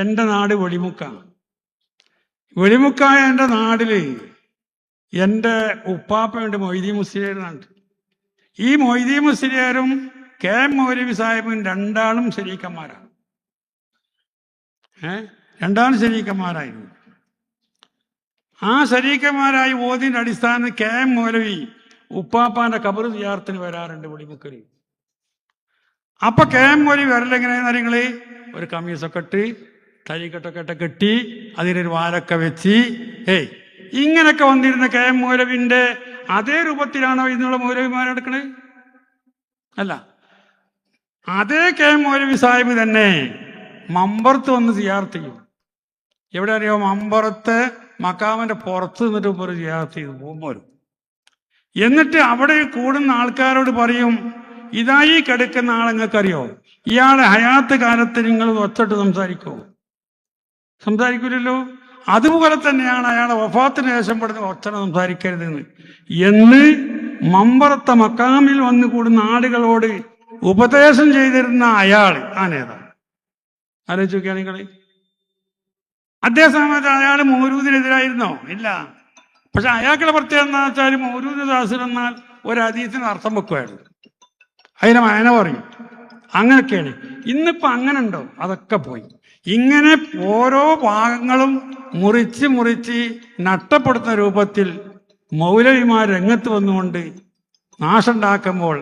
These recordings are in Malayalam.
എൻ്റെ നാട് വെളിമുക്കാണ്. വെളിമുക്കായ എൻ്റെ നാടില് എൻ്റെ ഉപ്പാപ്പയുണ്ട്, മൊയ്തീൻ മുസ്ലിയാരുന്നുണ്ട്. ഈ മൊയ്തീൻ മുസ്ലിയാരും കെ എം മൗലവി സാഹിബും രണ്ടാളും ശരീക്കന്മാരാണ്. രണ്ടാളും ശരീക്കന്മാരായിരുന്നു. ആ ശരീക്കന്മാരായി ഓതിൻ്റെ അടിസ്ഥാനത്തിൽ കെ എം മൗലവി ഉപ്പാപ്പാന്റെ ഖബർ സിയാറത്തിന് വരാറുണ്ട് വെളിമുക്കല്. അപ്പൊ കെ എം മൗലവി വരലെങ്ങനെയാണെന്ന് നിങ്ങള് ഒരു കമ്മീസൊക്കെ ഇട്ട് തരിക്കെട്ടൊക്കെ കെട്ടി അതിനൊരു വാലൊക്കെ വെച്ച് ഇങ്ങനൊക്കെ വന്നിരുന്ന കെ എം മൗലവിന്റെ അതേ രൂപത്തിലാണോ ഇന്നുള്ള മൗലവിമാരെടുക്കണത്? അല്ല, അതേ കെ എം മൗലവി സാഹിബ് തന്നെ മമ്പറത്ത് വന്ന് സിയാറത്ത് ചെയ്യും. എവിടെ അറിയോ? മമ്പറത്ത് മക്കാമിന്റെ പുറത്ത് നിന്നിട്ട് ഒരു സിയാറത്ത് ചെയ്ത് പോകുമ്പോൾ എന്നിട്ട് അവിടെ കൂടുന്ന ആൾക്കാരോട് പറയും, ഇതായി കിടക്കുന്ന ആളെങ്ങൾക്കറിയോ? ഇയാളെ ഹയാത്ത് കാലത്ത് നിങ്ങൾ ഒച്ചട്ട് സംസാരിക്കുമോ? സംസാരിക്കില്ലല്ലോ. അതുപോലെ തന്നെയാണ് അയാളെ വഫാത്തിന് ശേഷം പെടുന്ന ഒച്ചന സംസാരിക്കരുതെന്ന് എന്ന് മമ്പറത്തെ മക്കാമിൽ വന്ന് കൂടുന്ന ആളുകളോട് ഉപദേശം ചെയ്തിരുന്ന അയാൾ ആ നേതാവ്. ആലോചിച്ച് നോക്കിയാണ് നിങ്ങൾ. അതേ സമയത്ത് അയാൾ മൗലൂദിനെതിരായിരുന്നോ? ഇല്ല. പക്ഷെ അയാൾക്കുള്ള പ്രത്യേകത എന്താ വെച്ചാൽ മൗലൂദ് ദാസിർ എന്നാൽ ഒരു ഹദീസിന് അർത്ഥം വെക്കുമായിരുന്നു, അതിനെ മയന പറയും. അങ്ങനെയൊക്കെയാണ്. ഇന്നിപ്പോ അങ്ങനെ ഉണ്ടോ? അതൊക്കെ പോയി. ഇങ്ങനെ ഓരോ ഭാഗങ്ങളും മുറിച്ച് മുറിച്ച് നഷ്ടപ്പെടുത്തുന്ന രൂപത്തിൽ മൗലവിമാർ രംഗത്ത് വന്നുകൊണ്ട് നാശമുണ്ടാക്കുമ്പോൾ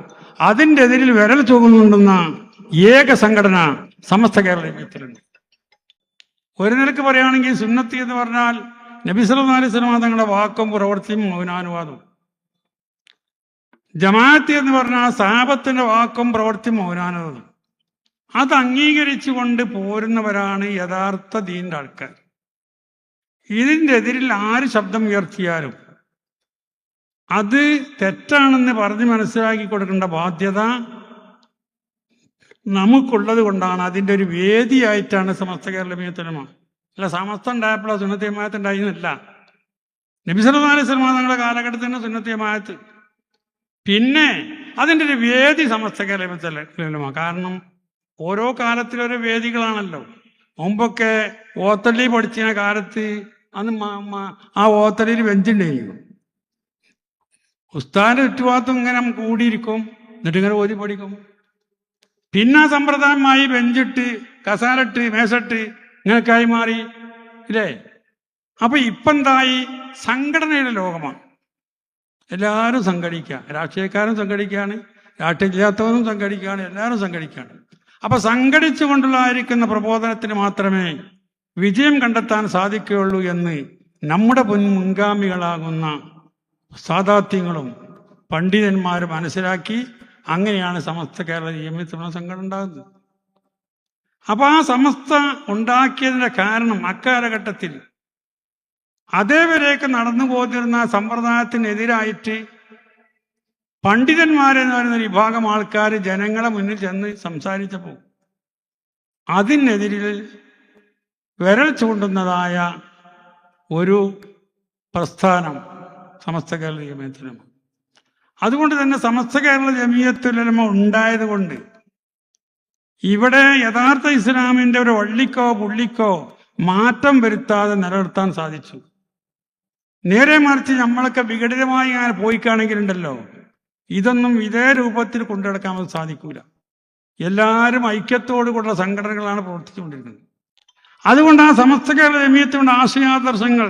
അതിൻ്റെ എതിരിൽ വിരൽ ചൂണ്ടുന്ന ഏക സംഘടന സമസ്ത കേരള ജമിയത്തിലുണ്ട്. ഒരു നിലക്ക് പറയുകയാണെങ്കിൽ സുന്നത്തി എന്ന് പറഞ്ഞാൽ നബി സല്ലല്ലാഹു അലൈഹി വസല്ലം തങ്ങളുടെ വാക്കും പ്രവൃത്തിയും മൗനാനുവാദവും. ജമാഅത്ത് എന്ന് പറഞ്ഞാൽ സഹാബത്തിന്റെ വാക്കും പ്രവൃത്തിയും മൗനാനുവാദവും. അത് അംഗീകരിച്ചുകൊണ്ട് പോരുന്നവരാണ് യഥാർത്ഥ ദീനിന്റെ ആൾക്കാർ. ഇതിൻ്റെ എതിരിൽ ആര് ശബ്ദം ഉയർത്തിയാലും അത് തെറ്റാണെന്ന് പറഞ്ഞ് മനസ്സിലാക്കി കൊടുക്കേണ്ട ബാധ്യത നമുക്കുള്ളത് കൊണ്ടാണ്. അതിൻ്റെ ഒരു വേദിയായിട്ടാണ് സമസ്ത കേരള ജമിയത്തുൽ ഉലമ. അല്ല, സമസ്ത ഉണ്ടായപ്പോഴോ സുന്നത്ത് ജമാഅത്ത് ഉണ്ടായിരുന്നില്ല. നബി സല്ലല്ലാഹു അലൈഹി വസല്ലം തങ്ങളുടെ കാലഘട്ടത്തിൽ തന്നെ സുന്നത്ത് ജമാഅത്ത്. പിന്നെ അതിൻ്റെ ഒരു വേദി സമസ്ത കേരള ജമിയത്തുൽ ഉലമ. കാരണം ഓരോ കാലത്തിലോരോ വേദികളാണല്ലോ. മുമ്പൊക്കെ ഓത്തള്ളി പഠിച്ചിരുന്ന കാലത്ത് അന്ന് ആ ഓത്തള്ളിയിൽ ബെഞ്ചുണ്ടായിരുന്നു. ഉസ്താദിന്റെ ചുറ്റുഭാഗത്തും ഇങ്ങനെ കൂടിയിരിക്കും, എന്നിട്ട് ഇങ്ങനെ ഓതി പഠിക്കും. പിന്നെ ആ സമ്പ്രദായമായി ബെഞ്ചിട്ട് കസാരട്ട് മേശട്ട് ഇങ്ങനെയൊക്കെയായി മാറി ഇല്ലേ? അപ്പൊ ഇപ്പെന്തായി? സംഘടനയുടെ ലോകമാണ്. എല്ലാവരും സംഘടിക്കുക. രാഷ്ട്രീയക്കാരും സംഘടിക്കുകയാണ്, രാഷ്ട്രീയമില്ലാത്തവരും സംഘടിക്കുകയാണ്, എല്ലാവരും സംഘടിക്കുകയാണ്. അപ്പൊ സംഘടിച്ചുകൊണ്ടുള്ളായിരിക്കുന്ന പ്രബോധനത്തിന് മാത്രമേ വിജയം കണ്ടെത്താൻ സാധിക്കുകയുള്ളൂ എന്ന് നമ്മുടെ മുൻഗാമികളാകുന്ന സാദാത്യങ്ങളും പണ്ഡിതന്മാരും മനസ്സിലാക്കി അങ്ങനെയാണ് സമസ്ത കേരള ജമിയത്തുൽ ഉലമ സംഘടന ഉണ്ടാകുന്നത്. അപ്പൊ ആ സമസ്ത ഉണ്ടാക്കിയതിന്റെ കാരണം അക്കാലഘട്ടത്തിൽ അതേവരെയൊക്കെ നടന്നു പോന്നിരുന്ന സമ്പ്രദായത്തിനെതിരായിട്ട് പണ്ഡിതന്മാരെന്ന് പറയുന്ന ഒരു വിഭാഗം ആൾക്കാർ ജനങ്ങളെ മുന്നിൽ ചെന്ന് സംസാരിച്ചപ്പോൾ അതിനെതിരിൽ വിരൽ ചൂണ്ടുന്നതായ ഒരു പ്രസ്ഥാനം സമസ്ത കേരള ജമിയത്തുൽ ഉലമ. അതുകൊണ്ട് തന്നെ സമസ്ത കേരള ജമിയത്തുൽ ഉലമ ഉണ്ടായത് കൊണ്ട് ഇവിടെ യഥാർത്ഥ ഇസ്ലാമിന്റെ ഒരു വള്ളിക്കോ പുള്ളിക്കോ മാറ്റം വരുത്താതെ നിലനിർത്താൻ സാധിച്ചു. നേരെ മറിച്ച് നമ്മളൊക്കെ വിഘടിതമായി അങ്ങനെ പോയിക്കാണെങ്കിലുണ്ടല്ലോ, ഇതൊന്നും ഇതേ രൂപത്തിൽ കൊണ്ടുനടക്കാൻ സാധിക്കൂല. എല്ലാവരും ഐക്യത്തോടു കൂടിയുള്ള സംഘടനകളാണ് പ്രവർത്തിച്ചുകൊണ്ടിരിക്കുന്നത്. അതുകൊണ്ട് ആ സമസ്ത കേരള ജമിയത്തിന്റെ ആശയാദർശങ്ങൾ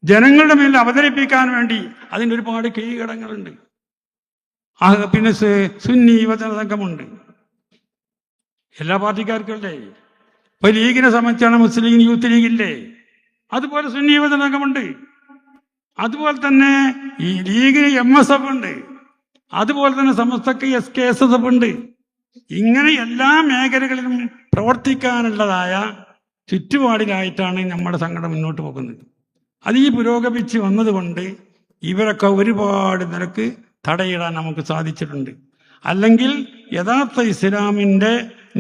ജനങ്ങളുടെ മേൽ അവതരിപ്പിക്കാൻ വേണ്ടി അതിൻ്റെ ഒരുപാട് കീഴ്ഘടകങ്ങളുണ്ട്. പിന്നെ സുന്നി യുവജന സംഘമുണ്ട്. എല്ലാ പാർട്ടിക്കാർക്കും അല്ലേ? ഇപ്പൊ ലീഗിനെ സംബന്ധിച്ചാണ് മുസ്ലിം ലീഗ്, യൂത്ത് ലീഗ് ഇല്ലേ? അതുപോലെ സുന്നി യുവജന സംഘമുണ്ട്. അതുപോലെ തന്നെ ഈ ലീഗിന് MSF ഉണ്ട്. അതുപോലെ തന്നെ സമസ്തക്ക് SKSF ഉണ്ട്. ഇങ്ങനെ എല്ലാ മേഖലകളിലും പ്രവർത്തിക്കാനുള്ളതായ ചുറ്റുപാടിലായിട്ടാണ് നമ്മുടെ സംഘടന മുന്നോട്ട് പോകുന്നത്. അത് ഈ പുരോഗമിച്ച് വന്നതുകൊണ്ട് ഇവരൊക്കെ ഒരുപാട് നിരക്ക് തടയിടാൻ നമുക്ക് സാധിച്ചിട്ടുണ്ട്. അല്ലെങ്കിൽ യഥാർത്ഥ ഇസ്ലാമിൻ്റെ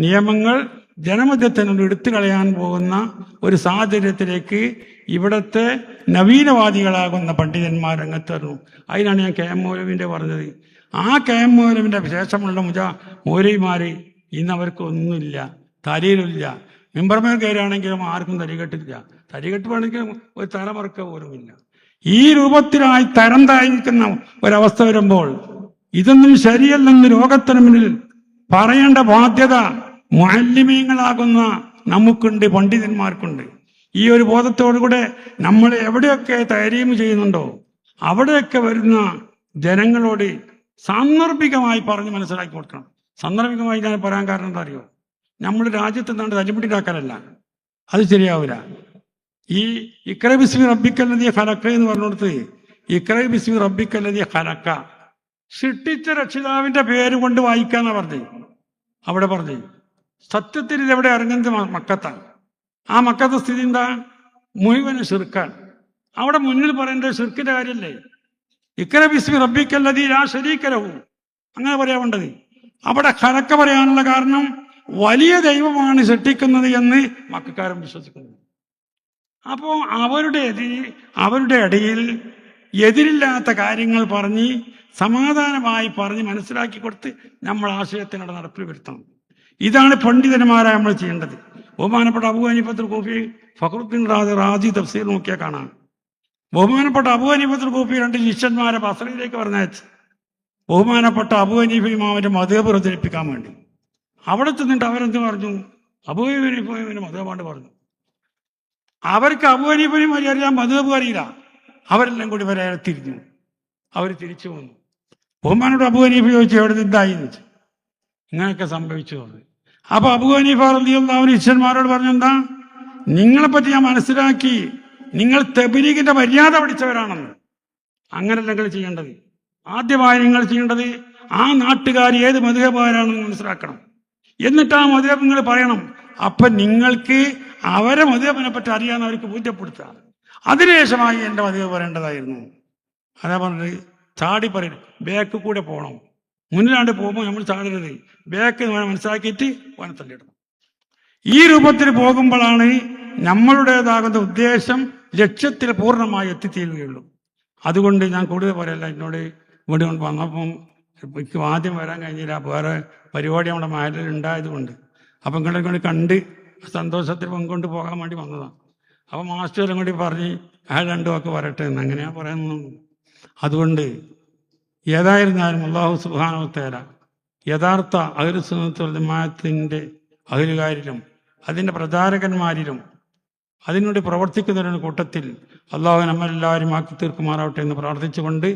നിയമങ്ങൾ ജനമധ്യത്തിനോട് എടുത്തു കളയാൻ പോകുന്ന ഒരു സാഹചര്യത്തിലേക്ക് ഇവിടുത്തെ നവീനവാദികളാകുന്ന പണ്ഡിതന്മാർ രംഗത്ത് വരുന്നു. അതിനാണ് ഞാൻ കെ എം മൗലവിൻ്റെ പറഞ്ഞത്. ആ കെ എം മൗലവിൻ്റെ ശേഷമുള്ള മൗലവിമാർ ഇന്ന് അവർക്ക് ഒന്നുമില്ല, തലയിലില്ല, മിമ്പർമേൽ കയറുകയാണെങ്കിലും ആർക്കും തരികെട്ടില്ല. തരികെട്ട് വേണമെങ്കിൽ ഒരു തലമറക്ക പോലുമില്ല. ഈ രൂപത്തിലായി തരം താഴ്ന്നിരിക്കുന്ന ഒരവസ്ഥ വരുമ്പോൾ ഇതൊന്നും ശരിയല്ലെന്ന് ലോകത്തിന് മുന്നിൽ പറയേണ്ട ബാധ്യത മുഅല്ലിമീങ്ങളാകുന്ന നമുക്കുണ്ട്, പണ്ഡിതന്മാർക്കുണ്ട്. ഈ ഒരു ബോധത്തോടുകൂടെ നമ്മൾ എവിടെയൊക്കെ തരീം ചെയ്യുന്നുണ്ടോ അവിടെയൊക്കെ വരുന്ന ജനങ്ങളോട് സാന്ദർഭികമായി പറഞ്ഞ് മനസ്സിലാക്കി കൊടുക്കണം. സാന്ദർഭികമായി ഞാൻ പറയാൻ കാരണം എന്താ അറിയോ? നമ്മൾ രാജ്യത്ത് നിന്നാണ്ട് തല്ലിപ്പിടിക്കാക്കലല്ല, അത് ശരിയാവില്ല. ഈ ഇക്ര ബിസ്മി റബ്ബിക്കല്ലതിയ ഖലക്ക എന്ന് പറഞ്ഞുകൊടുത്ത് ഇക്ര ബിസ്മി റബ്ബിക്കല്ലതിയ ഖലക്ക സൃഷ്ടിച്ച രക്ഷിതാവിന്റെ പേര് കൊണ്ട് വായിക്കാന്നാ പറഞ്ഞു. അവിടെ പറഞ്ഞു സത്യത്തിൽ ഇതെവിടെ ഇറങ്ങുന്നത് മക്കത്താണ്. ആ മക്കത്തെ സ്ഥിതി എന്താ? മുഴുവനും ശിർക്കാണ്. അവിടെ മുന്നിൽ പറയേണ്ടത് ശിർക്കിന്റെ കാര്യമല്ലേ? ഇക്ര ബിസ്മി റബ്ബിക്കല്ലദീ ലാ ശരീക ലഹു അങ്ങനെ പറയാവേണ്ടത്. അവിടെ ഖലക്ക പറയാനുള്ള കാരണം വലിയ ദൈവമാണ് സൃഷ്ടിക്കുന്നത് എന്ന് മക്കക്കാരൻ വിശ്വസിക്കുന്നു. അപ്പോൾ അവരുടെ ഇടയിൽ എതിരില്ലാത്ത കാര്യങ്ങൾ പറഞ്ഞ് സമാധാനമായി പറഞ്ഞ് മനസ്സിലാക്കി കൊടുത്ത് നമ്മൾ ആശയത്തിനോട് നടപ്പിൽ വരുത്തണം. ഇതാണ് പണ്ഡിതന്മാരായ നമ്മൾ ചെയ്യേണ്ടത്. ബഹുമാനപ്പെട്ട അബൂ ഹനീഫത്തുൽ കൂഫി ഫഖറുദ്ദീൻ റാസി തഫ്സീർ നോക്കിയാൽ കാണാം. ബഹുമാനപ്പെട്ട അബൂ ഹനീഫത്തുൽ കൂഫി 2 ശിഷ്യന്മാരെ ബസറയിലേക്ക് പറഞ്ഞയച്ച് ബഹുമാനപ്പെട്ട അബൂ ഹനീഫയും അവന്റെ മദ്ഹബ് പ്രചരിപ്പിക്കാൻ വേണ്ടി അവിടെ ചെന്നിട്ട് അവരെന്ത് പറഞ്ഞു? അബൂ ഹനീഫയുടെ മദ്ഹബാണ്ട് പറഞ്ഞു. അവർക്ക് അബൂ ഹനീഫയും അറിയാം, മദ്ഹബ് അറിയില്ല. അവരെല്ലാം കൂടി വരെ തിരിഞ്ഞു. അവർ തിരിച്ചു വന്നു. ബഹുമാനോട് അബൂ ഹനീഫ ചോദിച്ചു എവിടെ നിന്നായി എന്ന് വെച്ചു. ഇങ്ങനെയൊക്കെ സംഭവിച്ചു പറഞ്ഞു. അപ്പൊ അബൂ ഹനീഫ റളിയല്ലാഹു അൻഹു ശിഷ്യന്മാരോട് പറഞ്ഞെന്താ, നിങ്ങളെപ്പറ്റി ഞാൻ മനസ്സിലാക്കി, നിങ്ങൾ തബ്ലീഗിന്റെ മര്യാദ പഠിച്ചവരാണെന്ന്. അങ്ങനെയല്ല നിങ്ങൾ ചെയ്യേണ്ടത്. ആദ്യമായി നിങ്ങൾ ചെയ്യേണ്ടത് ആ നാട്ടുകാർ ഏത് മദ്ഹബുകാരാണെന്ന് മനസ്സിലാക്കണം. എന്നിട്ട് ആ മദ്ഹബ് നിങ്ങൾ പറയണം. അപ്പൊ നിങ്ങൾക്ക് അവരെ മദ്ഹബിനെ പറ്റി അറിയാൻ അവർക്ക് ബോധ്യപ്പെടുത്തുക. അതിനുശേഷമായി എൻ്റെ മദ്ഹബ് പറയേണ്ടതായിരുന്നു. അതാ പറഞ്ഞത്. ചാടി പറയണം, ബാക്ക് കൂടെ പോകണം. മുന്നിലാണ്ട് പോകുമ്പോൾ നമ്മൾ ചാടരുത്. ബാക്ക് മനസ്സിലാക്കിയിട്ട് ഓനെ തള്ളിയിടണം. ഈ രൂപത്തിൽ പോകുമ്പോഴാണ് നമ്മളുടേതാകുന്ന ഉദ്ദേശം ലക്ഷ്യത്തിൽ പൂർണ്ണമായി എത്തിത്തീരുകയുള്ളൂ. അതുകൊണ്ട് ഞാൻ കൂടുതൽ പറയല്ല. എന്നോട് ഇവിടെ വന്നപ്പം എനിക്ക് ആദ്യം വരാൻ കഴിഞ്ഞില്ല, വേറെ പരിപാടി നമ്മുടെ മഹലിൽ ഉണ്ടായതുകൊണ്ട്. അപ്പം നിങ്ങളെ കൊണ്ട് കണ്ട് സന്തോഷത്തിൽ പങ്കുകൊണ്ട് പോകാൻ വേണ്ടി വന്നതാണ്. അപ്പം മാസ്റ്ററും കൂടി പറഞ്ഞ് അയാൾ 2 വാക്ക് പറയട്ടെ എന്ന്. അങ്ങനെയാ പറയുന്നത്. അതുകൊണ്ട് ഏതായിരുന്നാലും അല്ലാഹു സുബ്ഹാനഹു വ തആല യഥാർത്ഥ അഹ്ലു സുന്നത്ത് വൽ ജമാഅത്തിന്റെ അഹ്ലുകാരിലും അതിൻ്റെ പ്രചാരകന്മാരിലും അതിനുവേണ്ടി പ്രവർത്തിക്കുന്നവരുടെ കൂട്ടത്തിൽ അല്ലാഹു നമ്മളെല്ലാവരും ആക്കി തീർക്കുമാറാവട്ടെ എന്ന് പ്രാർത്ഥിച്ചുകൊണ്ട്